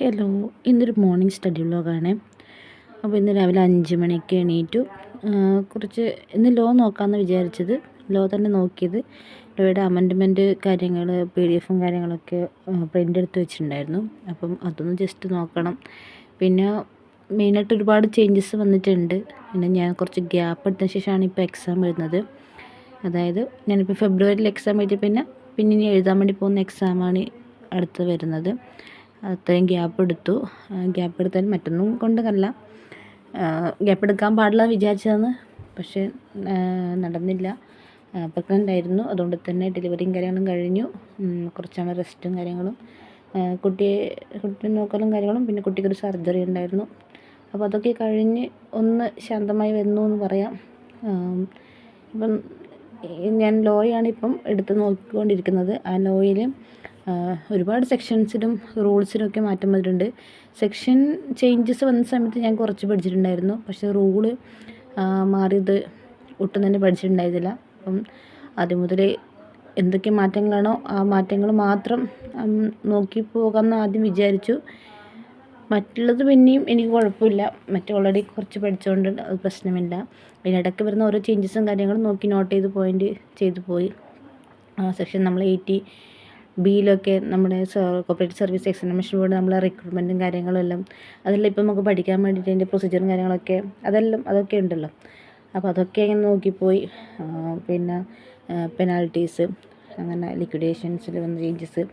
Hello, ഇന്നൊരു morning study വ്ലോഗാണ്. അപ്പോൾ ഇന്ന് രാവിലെ 5 മണിക്ക് എണീറ്റു. കുറച്ച് ഇന്ന് ലോ നോക്കാമെന്ന് വിചാരിച്ചത്. ലോ തന്നെ നോക്കിയത്. ലോയുടെ അമെൻഡ്മെൻറ്റ് കാര്യങ്ങൾ PDF കാര്യങ്ങളൊക്കെ പ്രിൻ്റ് എടുത്ത് വെച്ചിട്ടുണ്ടായിരുന്നു. അപ്പം അതൊന്ന് ജസ്റ്റ് നോക്കണം. പിന്നെ മെയിനായിട്ട് ഒരുപാട് ചേഞ്ചസ് വന്നിട്ടുണ്ട്. പിന്നെ ഞാൻ കുറച്ച് ഗ്യാപ്പ് എടുത്തതിന് ശേഷമാണ് ഇപ്പോൾ എക്സാം എഴുതുന്നത്. അതായത് ഞാനിപ്പോൾ ഫെബ്രുവരിയിൽ എക്സാം എഴുതി പിന്നെ ഇനി എഴുതാൻ വേണ്ടി പോകുന്ന എക്സാമാണ് അടുത്ത് വരുന്നത്. അത്രയും ഗ്യാപ്പ് എടുത്താൽ മറ്റൊന്നും കൊണ്ടല്ല, ഗ്യാപ്പ് എടുക്കാൻ പാടില്ല വിചാരിച്ചതാണ്. പക്ഷേ നടന്നില്ല. പ്രഗ്നൻ്റ് ആയിരുന്നു. അതുകൊണ്ട് തന്നെ ഡെലിവറിയും കാര്യങ്ങളും കഴിഞ്ഞു. കുറച്ചാണ് റെസ്റ്റും കാര്യങ്ങളും, കുട്ടിയെ നോക്കലും കാര്യങ്ങളും. പിന്നെ കുട്ടിക്കൊരു സർജറി ഉണ്ടായിരുന്നു. അപ്പോൾ അതൊക്കെ കഴിഞ്ഞ് ഒന്ന് ശാന്തമായി വരുന്നു എന്ന് പറയാം. ഇപ്പം ഞാൻ ലോയാണ് ഇപ്പം എടുത്ത് നോക്കിക്കൊണ്ടിരിക്കുന്നത്. ആ ലോയിൽ ഒരുപാട് സെക്ഷൻസിലും റൂൾസിലൊക്കെ മാറ്റം വന്നിട്ടുണ്ട്. സെക്ഷൻ ചേഞ്ചസ് വന്ന സമയത്ത് ഞാൻ കുറച്ച് പഠിച്ചിട്ടുണ്ടായിരുന്നു. പക്ഷേ റൂള് മാറിയത് ഒട്ടും തന്നെ പഠിച്ചിട്ടുണ്ടായിരുന്നില്ല. അപ്പം ആദ്യം മുതലേ എന്തൊക്കെ മാറ്റങ്ങളാണോ ആ മാറ്റങ്ങൾ മാത്രം നോക്കി പോകാമെന്ന് ആദ്യം വിചാരിച്ചു. മറ്റുള്ളത് പിന്നെയും എനിക്ക് കുഴപ്പമില്ല. ഓൾറെഡി കുറച്ച് പഠിച്ചുകൊണ്ട് അത് പ്രശ്നമില്ല. പിന്നെ ഇടയ്ക്ക് വരുന്ന ഓരോ ചേഞ്ചസും കാര്യങ്ങളും നോക്കി നോട്ട് ചെയ്ത് പോയിൻ്റ് ചെയ്തു പോയി. സെക്ഷൻ നമ്മൾ 80B നമ്മുടെ കോർപ്പറേറ്റ് സർവീസ് എക്സാമിനേഷൻ ബോർഡ് നമ്മളെ റിക്രൂട്ട്മെൻറ്റും കാര്യങ്ങളും എല്ലാം അതെല്ലാം ഇപ്പം നമുക്ക് പഠിക്കാൻ വേണ്ടിയിട്ട് അതിൻ്റെ പ്രൊസീജിയറും കാര്യങ്ങളൊക്കെ അതൊക്കെ ഉണ്ടല്ലോ. അപ്പോൾ അതൊക്കെ ഇങ്ങനെ നോക്കിപ്പോയി. പിന്നെ പെനാൽറ്റീസ്, അങ്ങനെ ലിക്വിഡേഷൻസിൽ വന്ന ചേഞ്ചസ്,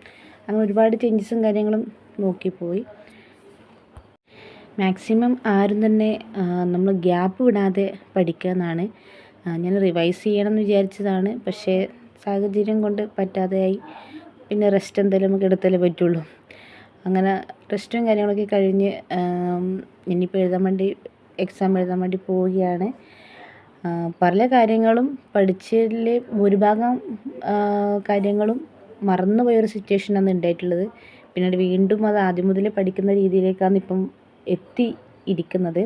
അങ്ങനെ ഒരുപാട് ചേഞ്ചസും കാര്യങ്ങളും നോക്കിപ്പോയി. മാക്സിമം ആരും തന്നെ നമ്മൾ ഗ്യാപ്പ് വിടാതെ പഠിക്കുക എന്നാണ്. ഞാൻ റിവൈസ് ചെയ്യണമെന്ന് വിചാരിച്ചതാണ്. പക്ഷേ സാഹചര്യം കൊണ്ട് പറ്റാതെയായി. പിന്നെ റെസ്റ്റ് എന്തായാലും നമുക്ക് എടുത്താലേ പറ്റുള്ളൂ. അങ്ങനെ റെസ്റ്റും കാര്യങ്ങളൊക്കെ കഴിഞ്ഞ് ഇനിയിപ്പോൾ എക്സാം എഴുതാൻ വേണ്ടി പോവുകയാണ്. പല കാര്യങ്ങളും പഠിച്ചതിൽ ഭൂരിഭാഗം കാര്യങ്ങളും മറന്നുപോയൊരു സിറ്റുവേഷനാണ് ഉണ്ടായിട്ടുള്ളത്. പിന്നീട് വീണ്ടും അത് ആദ്യം മുതലേ പഠിക്കുന്ന രീതിയിലേക്കാണ് ഇപ്പം എത്തിയിരിക്കുന്നത്.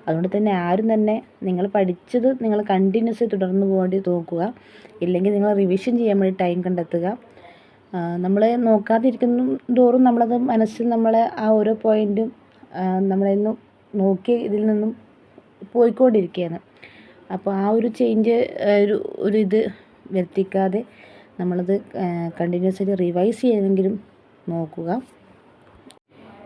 അതുകൊണ്ട് തന്നെ ആരും തന്നെ നിങ്ങൾ പഠിച്ചത് നിങ്ങൾ കണ്ടിന്യൂസ് തുടർന്ന് പോകേണ്ടി നോക്കുക. ഇല്ലെങ്കിൽ നിങ്ങൾ റിവിഷൻ ചെയ്യാൻ വേണ്ടി ടൈം കണ്ടെത്തുക. നമ്മൾ നോക്കാതിരിക്കുന്ന തോറും നമ്മളത് മനസ്സിൽ നമ്മളെ ആ ഓരോ പോയിൻറ്റും നമ്മളെന്നും നോക്കി ഇതിൽ നിന്നും പോയിക്കൊണ്ടിരിക്കുകയാണ്. അപ്പോൾ ആ ഒരു ചേഞ്ച് ഇത് വരുത്തിക്കാതെ നമ്മളത് കണ്ടിന്യൂസ്ലി റിവൈസ് ചെയ്യാനെങ്കിലും നോക്കുക.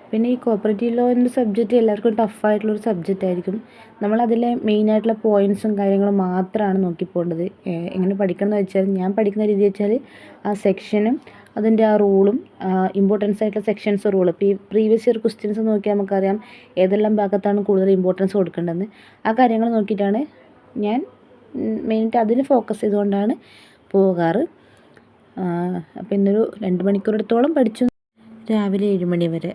പിന്നെ ഈ കോപ്പറേറ്റീവ് ലോ എന്ന സബ്ജക്റ്റ് എല്ലാവർക്കും ടഫായിട്ടുള്ളൊരു സബ്ജക്റ്റ് ആയിരിക്കും. നമ്മളതിലെ മെയിനായിട്ടുള്ള പോയിൻറ്റ്സും കാര്യങ്ങളും മാത്രമാണ് നോക്കി പോകേണ്ടത്. എങ്ങനെ പഠിക്കണം എന്ന് വെച്ചാൽ, ഞാൻ പഠിക്കുന്ന രീതി വെച്ചാൽ ആ സെക്ഷനും അതിൻ്റെ ആ റൂളും ഇമ്പോർട്ടൻസ് ആയിട്ടുള്ള സെക്ഷൻസ് റൂൾ. ഇപ്പോൾ ഈ പ്രീവിയസ് ഇയർ ക്വസ്റ്റ്യൻസ് നോക്കിയാൽ നമുക്കറിയാം ഏതെല്ലാം ഭാഗത്താണ് കൂടുതൽ ഇമ്പോർട്ടൻസ് കൊടുക്കേണ്ടതെന്ന്. ആ കാര്യങ്ങൾ നോക്കിയിട്ടാണ് ഞാൻ മെയിനായിട്ട് അതിന് ഫോക്കസ് ചെയ്തുകൊണ്ടാണ് പോകാറ്. അപ്പോൾ ഇന്നൊരു 2 മണിക്കൂറെടുത്തോളം പഠിച്ചു, രാവിലെ 7 മണി വരെ.